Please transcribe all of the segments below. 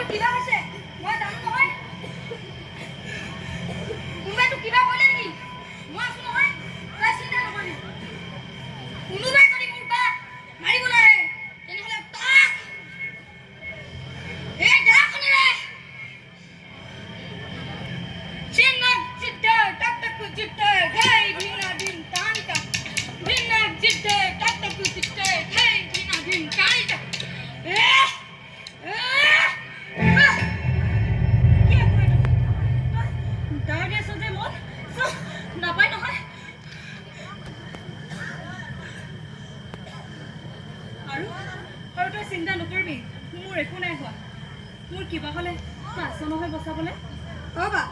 কিবা হৈছে মই জানো নহয় কোনোবাই তো কিবা ক'লে নেকি মই আছো নহয় তই চিন্তা নকৰিবি কোনোবাই যদি মোৰ বাক মাৰিবলৈ আহে তেনেহ'লে তাক এই দাখনেৰে চিন্নাক জিদ্দে টাক টাক জিদ্দে ঘাই ভিনা ভিন টানকা ভিনা জিদ্দে টাক টাক জিদ্দে ঘাই ভিনা ভিন টানকা নাপায় নহয় আৰু তই চিন্তা নকৰিবি মোৰ একো নাই হোৱা মোৰ কিবা হ'লে আছো নহয় বচাবলৈ বা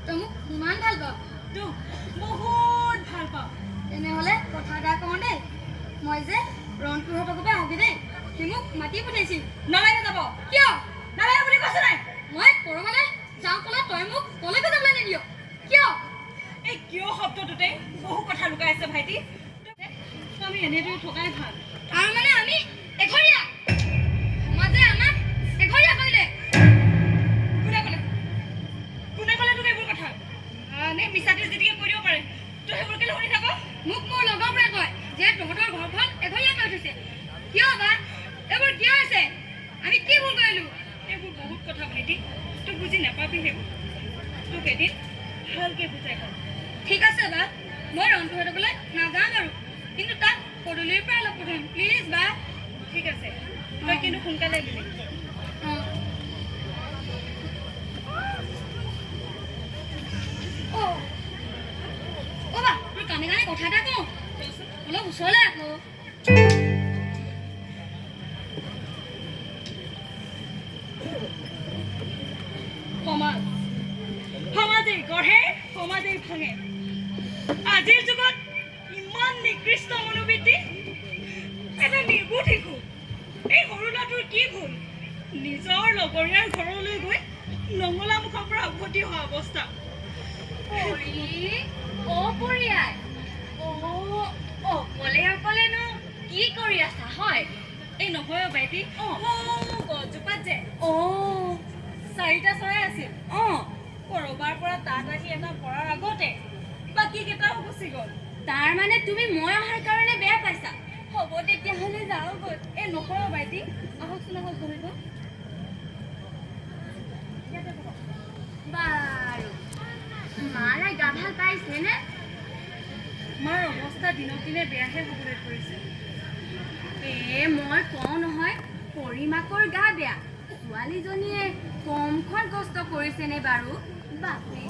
তই মোক ইমান ভাল পাওঁ তোক বহুত ভাল পাওঁ তেনেহ'লে কথা এটা কওঁ দেই মই যে ৰনপুৰহঁতৰ পৰা আহি দেই সি মোক মাতি পঠাইছিল নালাগে যাব কিয় নালাগে বুলি কৈছে নাই মই কৰবালৈ যাওঁ ক'লে তই মোক কলৈকে যাবলৈ নিদিয় কিয় এই কিয় শব্দটোতে বহু কথা লুকাই আছে ভাইটি আমি এনেদৰে থকাই ভাল তাৰ মানে আমি এঘৰীয়া সমাজে আমাক এঘৰীয়া কৰিলে কোনে ক'লে তোক এইবোৰ কথা নে মিছাতে যেতিকে কৈ দিব পাৰে তই সেইবোৰ কেলৈ শুনি থাক মোক মোৰ লগৰবোৰে কয় যে তহঁতৰ ঘৰখন এঘৰীয়া কৰি থৈছে কিয় বা এইবোৰ কিয় হৈছে আমি কি ভুল কৰিলোঁ এইবোৰ বহুত কথা ভাইটি তোক বুজি নাপাবি সেইবোৰ তোক এদিন ভালকৈ বুজাই কওঁ ঠিক আছে বা মই ৰনপুৰহঁতলৈ নাযাওঁ বাৰু কিন্তু তাক পদূলিৰ পৰা অলপ পঠিয়াম প্লিজ বা ঠিক আছে তই কিন্তু সোনকালে আহিবি বা তোৰ কাণে কাণে কথা এটা কওঁ অলপ ওচৰলৈ আকৌ সমাজে গঢ়ে সমাজে ভাঙে আজিৰ যুগত ইমান নিকৃষ্ট মনোবৃত্তি এটা নিৰ্বোধ শিশু এই সৰু ল'ৰাটোৰ কি ভুল নিজৰ লগৰীয়াৰ ঘৰলৈ গৈ নঙলা মুখৰ পৰা উভতি হোৱা অৱস্থা অপৰিয়াই অকলে অকলেনো কি কৰি আছা হয় এই নহয় বাইটি গছজোপাত যে চাৰিটা চৰাই আছিল কৰবাৰ পৰা তাত আহি এটা পৰাৰ আগতে বাকী কেইটাও গুচি গ'ল তাৰ মানে তুমি মই অহাৰ কাৰণে বেয়া পাইছা হ'ব তেতিয়াহ'লে যাওঁ গ'ল এই নকৰা বাইটি আহকচোন আহক বহিব বাৰু মাৰ গা ভাল পাইছেনে মাৰ অৱস্থা দিনক দিনে বেয়াহে হ'বলৈ ধৰিছে মই কওঁ নহয় পৰিমাকৰ গা বেয়া ছোৱালীজনীয়ে কমখন কষ্ট কৰিছেনে বাৰু বাপৰে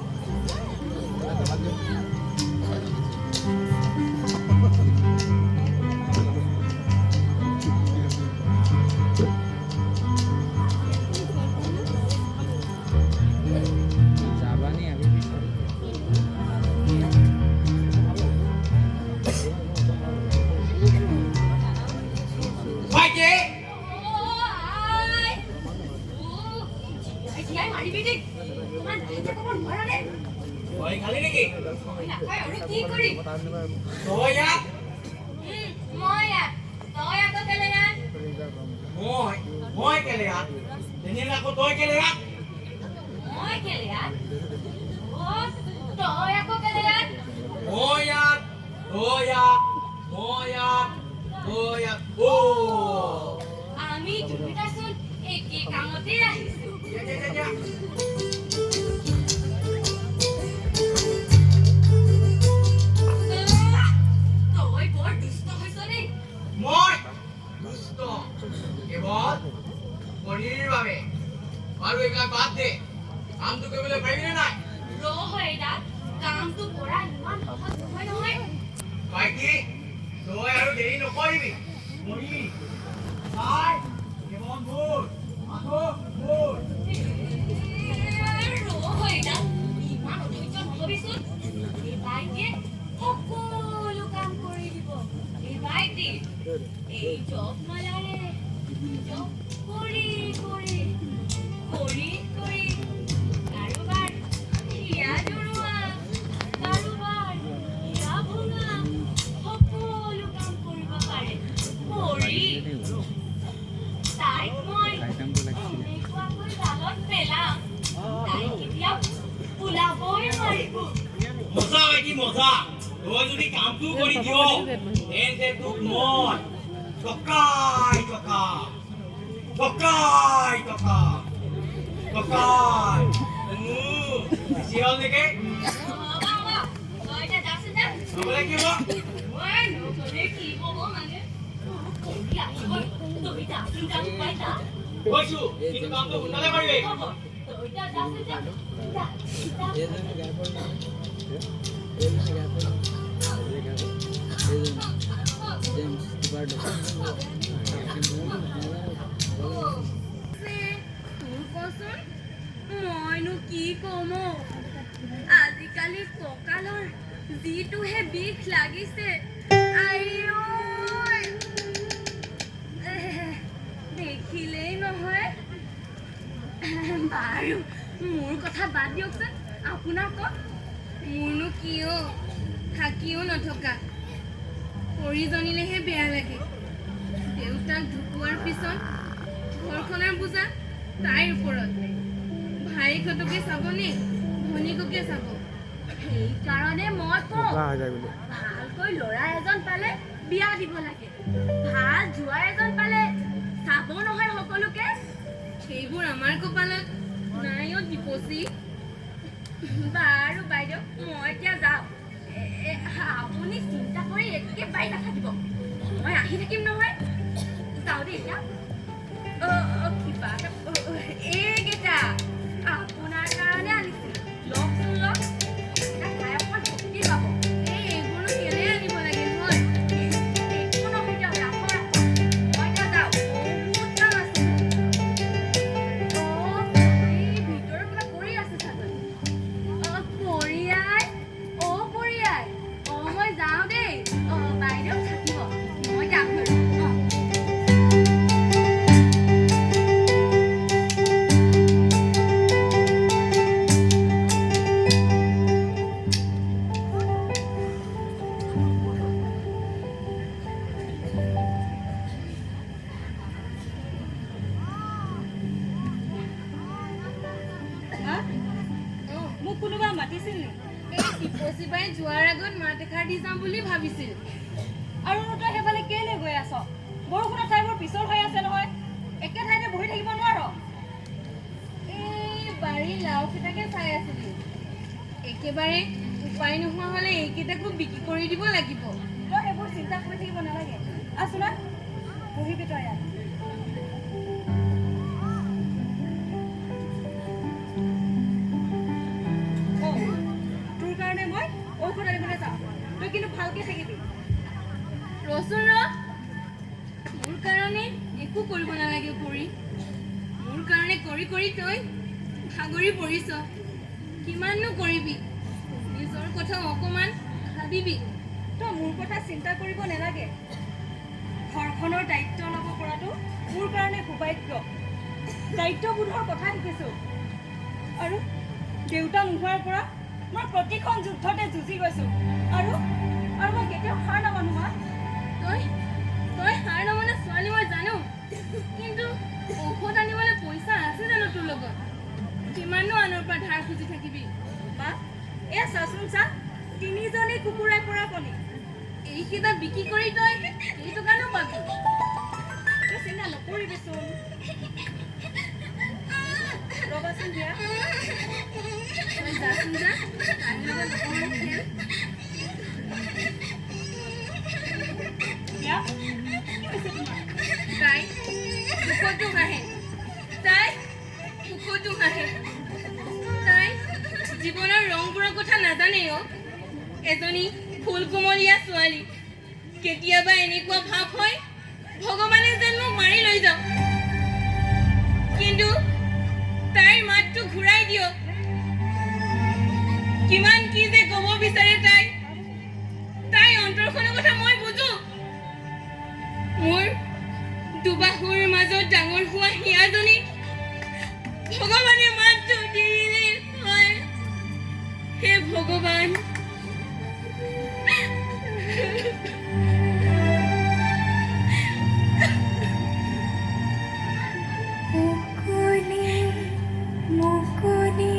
আমি দুটাচোন একে কামতে আহিছো তই বৰ দুষ্ট হৈছ দেই মই দুষ্ট কেৱল পঢ়িৰ বাবে আৰু এইবিলাক বাদ দে কামটো কৰিবলৈ পাৰিবি নে নাই কামটো কৰা ইমান সহজ নহয় নহয় ভাইটি তই আৰু দেৰি নকৰিবি মৰি চাই কেৱল মোৰ আহো মোৰ ইমান অধৈৰ্য নহবিচোন এই বাইকে সকলো কাম কৰি দিব এই বাইটি এই যত্নলাৰে জব কৰি কৰি কৰি কৰি কাৰোবাৰ হিয়া জোৰোৱা কাৰোবাৰ হিয়া ভঙা সকলো কাম কৰিব পাৰে কৰি তাইক মই মজা তই যদি কামটো কৰি দিয় তেন্তে তোক মই টকাই টকা টকাই টকা টকাই বেছি হ'ল নেকি নহ'লে কি হ'ব কৈছোঁ কিন্তু কামটো সোনকালে কৰিবি মইনো কি কম আজিকালি কঁকালৰ যিটোহে বিষ লাগিছে দেখিলেই নহয় বাৰু মোৰ কথা বাদ দিয়কচোন আপোনাৰ কওক মোৰনো কিয় থাকিও নথকা পৰিজনীলেহে বেয়া লাগে দেউতাক ঢুকোৱাৰ পিছত ঘৰখনৰ বোজা তাইৰ ওপৰত ভাইকহঁতকে চাবনে ভনীককে চাব সেইকাৰণে মই কওঁ ভালকৈ ল'ৰা এজন পালে বিয়া দিব লাগে ভাল জোঁৱাই এজন পালে চাব নহয় সকলোকে সেইবোৰ আমাৰ কপালত নাইও টিপচি বাৰু বাইদেউ মই এতিয়া যাওঁ আপুনি চিন্তা কৰি একেবাৰে নাথাকিব মই আহি থাকিম নহয় যাওঁ দেই এতিয়া কিবা এইকেইটা আপোনাৰ কাৰণে আনিছিল লওকচোন লওক খাই অকণমান শক্তি পাব এইবোৰো কেলে আনিব লাগে হয় একো নহয় দিয়ক ৰাখক মই এতিয়া যাওঁ বহুত কাম আছে এই ভিতৰৰ কিবা কৰি আছে চাগৈ পৰিয়াই পৰিয়াই মই যাওঁ দেই বাইদেউ থাকিব মই আহোঁ মোক কোনোবা মাতিছিল নেকি টিপচিবাই যোৱাৰ আগত মাত এষাৰ দি যাম বুলি ভাবিছিল আৰু তই সেইফালে কেলে গৈ আছ বৰষুণৰ ঠাইবোৰ পিছল হৈ আছে নহয় একে ঠাইতে বহি থাকিব নোৱাৰ এই বাৰীৰ লাওকেইটাকে চাই আছিলি একেবাৰে উপায় নোহোৱা হ'লে এইকেইটাকো বিক্ৰী কৰি দিব লাগিব তই সেইবোৰ চিন্তা কৰি থাকিব নালাগে আছোনা বহিবি তই ইয়াত ঔষধ আনিবলৈ যাওঁ তই কিন্তু ভালকে থাকিবি ৰচোন মোৰ কাৰণে একো কৰিব নালাগে কৰি মোৰ কাৰণে কৰি কৰি তই ভাগৰি পৰিছ কিমাননো কৰিবি নিজৰ কথা অকণমান ভাবিবি তই মোৰ কথা চিন্তা কৰিব নালাগে ঘৰখনৰ দায়িত্ব ল'ব পৰাটো মোৰ কাৰণে সৌভাগ্য দায়িত্ববোধৰ কথা শিকিছোঁ আৰু দেউতা নোহোৱাৰ পৰা মই প্ৰতিখন যুদ্ধতে যুঁজি গৈছোঁ আৰু মই কেতিয়াও হাৰ নামানো মা তই হাৰ নামানা ছোৱালী মই জানো কিন্তু ঔষধ আনিবলৈ পইচা আছে জানো তোৰ লগত কিমানো আনৰ পৰা ধাৰ খুজি থাকিবি মা এয়া চাচোন চা 3জনী কুকুৰাই পৰা কণী এইকেইটা বিক্ৰী কৰি তই এইটো কাৰণেও পাবি তই চিন্তা নকৰিবিচোন ৰবাচোন দিয়া যাচোন যা তাই সুখতো হাঁহে তাই জীৱনৰ ৰংবোৰৰ কথা নাজানেই এজনী ফুল কোমলীয়া ছোৱালী কেতিয়াবা এনেকুৱা ভাৱ হয় ভগৱানে যেন মোক মাৰি লৈ যাওক কিন্তু তাইৰ মাতটো ঘূৰাই দিয়ক কিমান কি যে ক'ব বিচাৰে তাই অন্তৰখনৰ কথা মই বুজো মোৰ দুবাহুৰ মাজত ডাঙৰ হোৱা হিয়াজনী ভগৱানে মাতটো দিলে হয় হে ভগৱান মুকুলি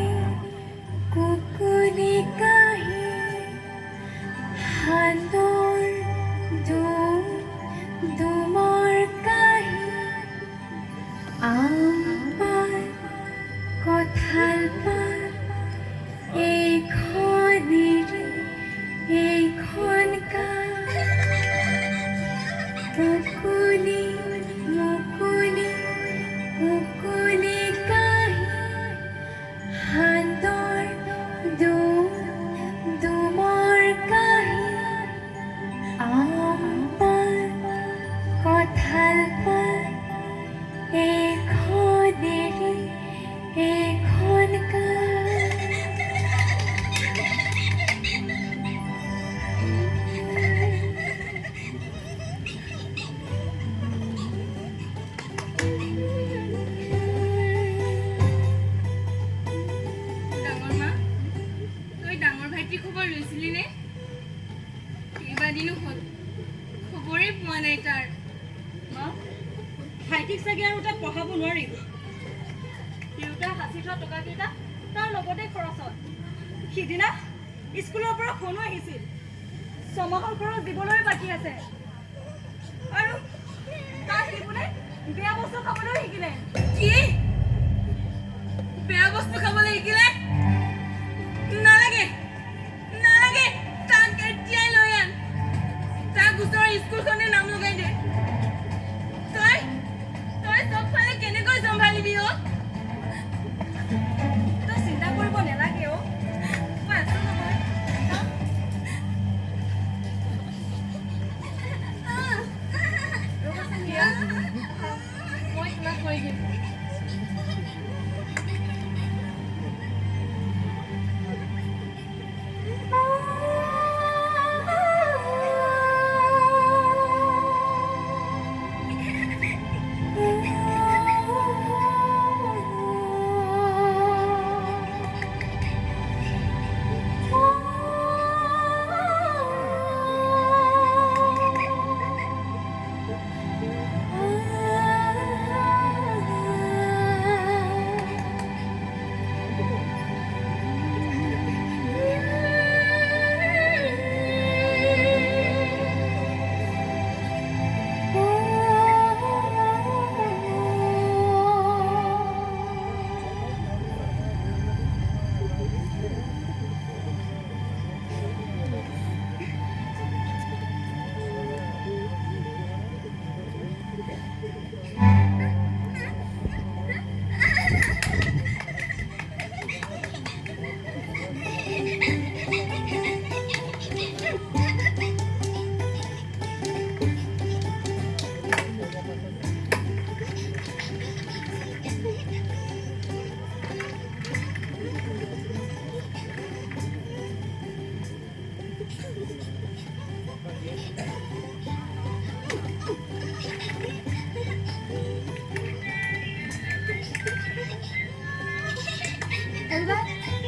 কুকুলিকা নোৱাৰিম দেউতাই সাঁচি থোৱা টকাকেইটা তাৰ লগতে খৰচ হয় সিদিনা স্কুলৰ পৰা ফোনো আহিছিল 6 মাহৰ খৰচ দিবলৈ বাকী আছে আৰু তাক দিবলৈ বেয়া বস্তু খাবলৈ শিকিলে কি বেয়া বস্তু খাবলৈ শিকিলে নালাগে নালাগে তাক এতিয়াই লৈ আন তাক ওচৰৰ স্কুলখনে নাম লগাই দে তই চবফালে কেনেকৈ চম্ভালিবি তই চিন্তা কৰিব নালাগে মই আছো নহয় মই তোমাক কৈ দিম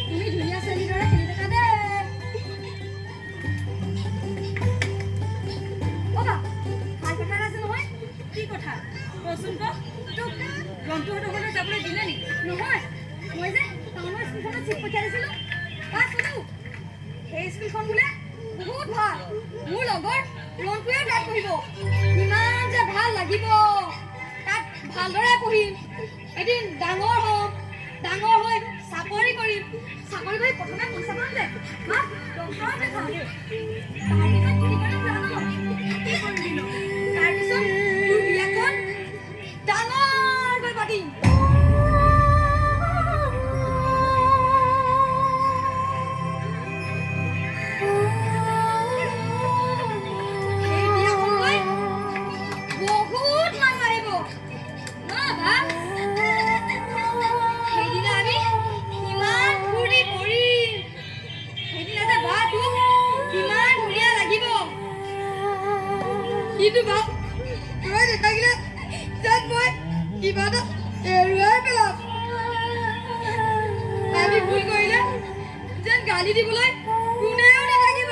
তুমি ধুনীয়া ছোৱালীৰ দৰে খেলি থাকা দেই কথা আছে নহয় কি কথা কচোন তোক ৰন্টুহঁতৰ ঘৰলৈ যাবলৈ দিলে নি নহয় মই যে টাউনৰ স্কুলখনত চিট পঠিয়াই দিছিলোঁ শুনো সেই স্কুলখন বোলে বহুত ভাল মোৰ লগৰ ৰন্টুৱে তাত পঢ়িব ইমান যে ভাল লাগিব তাত ভালদৰে পঢ়িম এদিন ডাঙৰ হ'ম ডাঙৰ হৈ চাকৰি কৰিম চাকৰি কৰি প্ৰথমে পইচা পাম যে ডক্টৰতে খাম তাৰপিছত তোৰ বিয়াখন ডাঙৰকৈ পাতিম সেই বিয়াখনলৈ বহুত মানুহ আহিব সেইদিনা আমি ইমান ফূৰ্তি কৰিম সেইদিনা যে বা তোক কিমান ধুনীয়া লাগিব কিন্তু বা তই নাথাকিলে যেন মই কিবা এটা এৰুৱাই পেলাম আমি ভুল কৰিলে যেন গালি দিবলৈ কোনেও নাথাকিব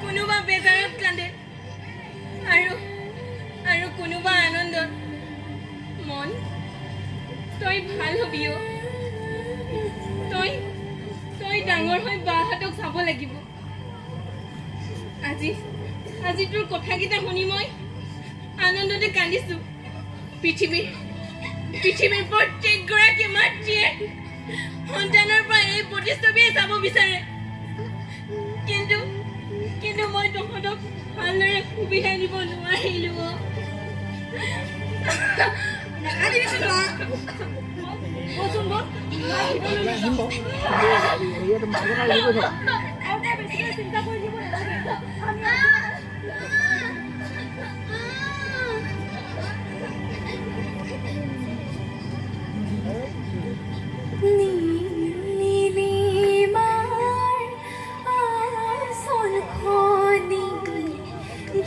কোনোবা বেজাৰত কান্দে আৰু কোনোবা আনন্দত মন তই ভাল হবি তই ডাঙৰ হৈ বাহঁতক চাব লাগিব আজি তোৰ কথাকেইটা শুনি মই আনন্দতে কান্দিছো পৃথিৱীৰ প্ৰত্যেকগৰাকী মাতৃয়ে সন্তানৰ পৰা এই প্ৰতিচ্ছবিয়ে চাব বিচাৰে কিন্তু মই তহঁতক ভালদৰে সুবিধা দিব নোৱাৰিলো চিন্তা কৰি দিব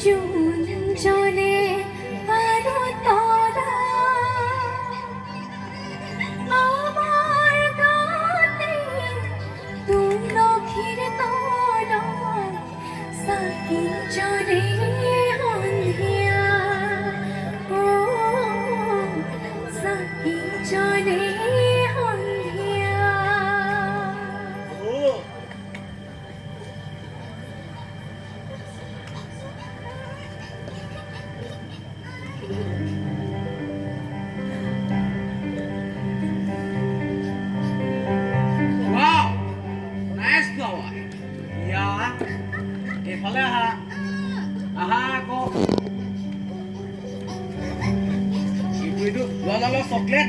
June Wow! Nice flower. Yeah. এইফালে আহা। আহা আকৌ। এইটো লোৱা চকলেট।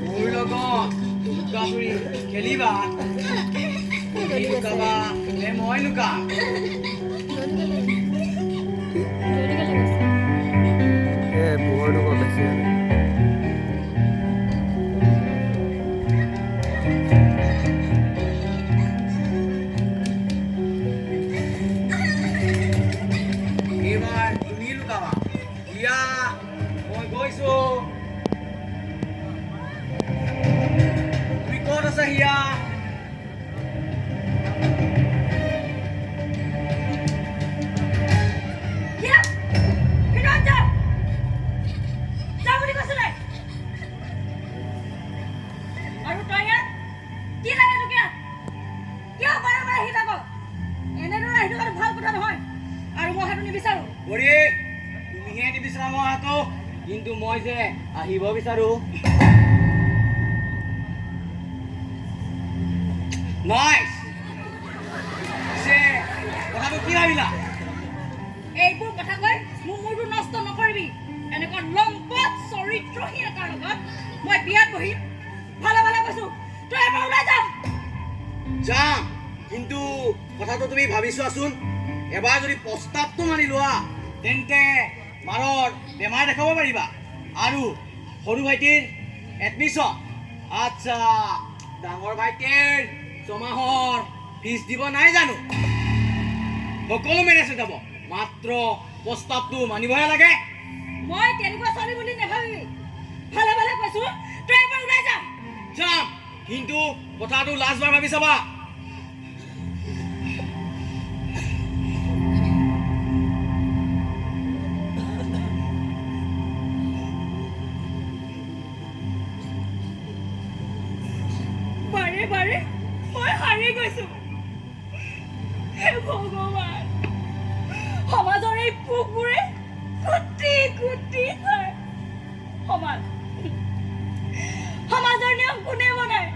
মোৰ লগত লুকা-চুৰি খেলিবা। তুমি লুকাবা নে মই লুকাম? পোহৰটো বৰ বেছি এইবাৰ তুমি লুকাবা। ইয়া মই গৈছো। তুমি ক'ত আছা হিয়া? তুমিহে নিবিচাৰা মই হাতো, কিন্তু মই যে আহিব বিচাৰো। নাইচ। কথাটো কি ভাবিলা? এইবোৰ কথা কৈ মোৰ মূৰটো নষ্ট নকৰিবি। এনেকুৱা লম্পট চৰিত্ৰহীন এটাৰ লগত মই বিয়াত বহিম। ভালে ভালে কৈছো, তই এবাৰ ওলাই যা। যাম, কিন্তু কথাটো তুমি ভাবি চোৱাচোন। এবাৰ যদি প্ৰস্তাৱটো মানি লোৱা তেন্তে মাৰৰ বেমাৰ দেখাব পাৰিবা আৰু সৰু ভাইটিৰ এডমিশ্যন। আচ্ছা, ডাঙৰ ভাইটিৰ 6 মাহৰ ফিজ দিব নাই জানো? সকলো মেনেজ হৈ যাব, মাত্ৰ প্ৰস্তাৱটো মানিবহে লাগে। মই তেনেকুৱা ছোৱালী বুলি নাভাবিবি। ভালে ভালে কৈছো, তই এবাৰ ওলাই যা। যাম, কিন্তু কথাটো লাষ্টবাৰ ভাবি চাবা। বাৰে বাৰে মই হাৰি গৈছো। হে ভগৱান, সমাজৰ এই পোকবোৰে কুটি কুটি খায়। সমাজৰ নিয়ম কোনে বনায়?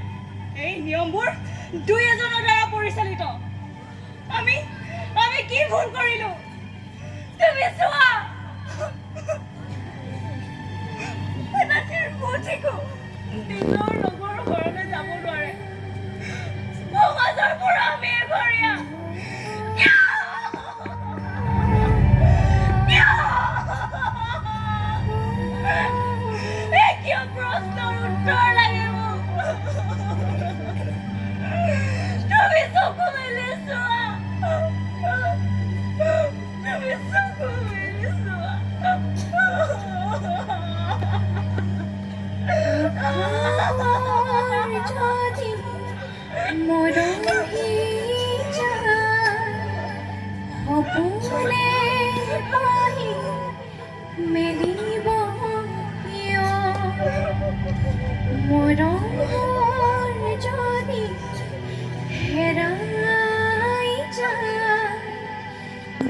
এই নিয়মবোৰ দুই এজনৰ দ্বাৰা পৰিচালিত। আমি কি ভুল কৰিলো? তুমি চোৱা, নিজৰ লগৰ ঘৰলৈ যাব নোৱাৰে। সমাজৰ পৰা আমি এঘৰীয়া। কিয় প্ৰশ্নৰ উত্তৰ লাগে মোক? তুমি চকু মেলি চোৱা, তুমি চকু মেলি চোৱা। যদি মৰহি যায় সপোনে পাহি মেলিব মৰমৰ যদি হেৰাই যায়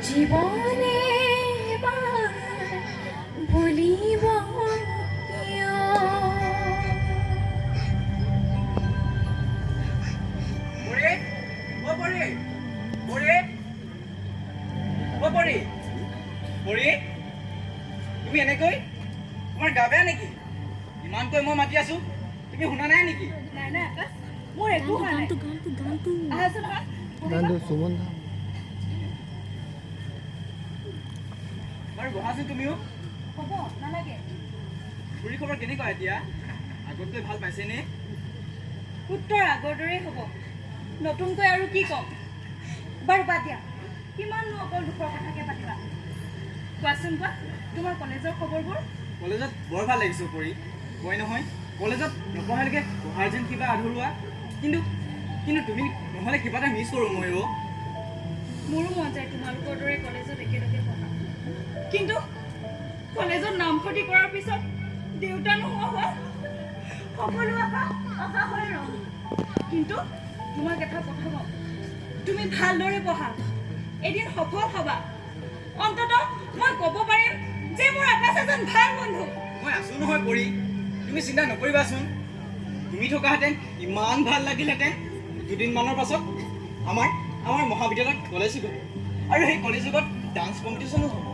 জীৱনে ভুলিব তুমি এনেকৈ তোমাৰ গা বেয়া নেকি? ইমানকৈ মই মাতি আছো, তুমি শুনা নাই নেকি? নাই নাই আকাশ, মোৰ একো হোৱা নাই। আহাচোন আহা। সুমন বাৰু বহাচোন তুমিও। হ'ব নালাগে। খুৰী খবৰ কেনেকুৱা এতিয়া? আগতকৈ ভাল পাইছেনে? উত্তৰ আগৰ দৰেই হ'ব, নতুনকৈ আৰু কি ক'ম। বাৰু বাদ দিয়া, কিমাননো অকল দুখৰ কথাকে পাতিবা। কোৱাচোন কোৱা, তোমাৰ কলেজৰ খবৰবোৰ? কলেজত বৰ ভাল লাগিছে পঢ়ি। কয় নহয়, কলেজত নপঢ়ালৈকে পঢ়াৰ যেন কিবা আধৰুৱা। কিন্তু তুমি নহ'লে কিবা এটা মিছ কৰোঁ ময়ো। মোৰো মন যায় তোমালোকৰ দৰে কলেজত একেলগে পঢ়া। কিন্তু কলেজত নামভৰ্তি কৰাৰ পিছত দেউতা নোহোৱা হোৱা সকলো আশা হৈ ৰ'ল। কিন্তু তোমাক এটা কথা কওঁ, তুমি ভালদৰে পঢ়া, এদিন সফল হ'বা। অন্ততঃ মই ক'ব পাৰিম যে মোৰ আকাশ এজন ভাল বন্ধু। মই আছো নহয় পৰি, তুমি চিন্তা নকৰিবাচোন। তুমি থকাহেঁতেন ইমান ভাল লাগিলহেঁতেন। দুদিনমানৰ পাছত আমাৰ মহাবিদ্যালয়ত কলেজ হ'ব, আৰু সেই কলেজত ডান্স কম্পিটিশ্যনো হ'ব।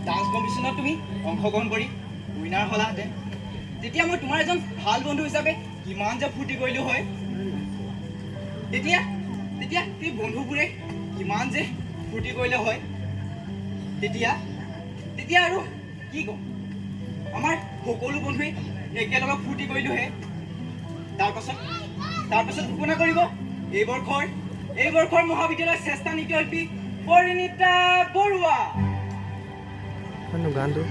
ডান্স কম্পিটিশ্যনত তুমি অংশগ্ৰহণ কৰি উইনাৰ হ'লাহেঁতেন। তেতিয়া মই তোমাৰ এজন ভাল বন্ধু হিচাপে কিমান যে ফূৰ্তি কৰিলোঁ হয়। তেতিয়া সেই বন্ধুবোৰে কিমান যে ফূৰ্তি কৰিলে হয়। তেতিয়া আৰু কি ক'ম, আমাৰ সকলো বন্ধুৱে একেলগে ফূৰ্তি কৰিলোঁহে। তাৰপাছত ঘোষণা কৰিব এই বৰ্ষৰ মহাবিদ্যালয়ৰ শ্ৰেষ্ঠ নৃত্যশিল্পী পৰিণীতা বৰুৱা। গানটো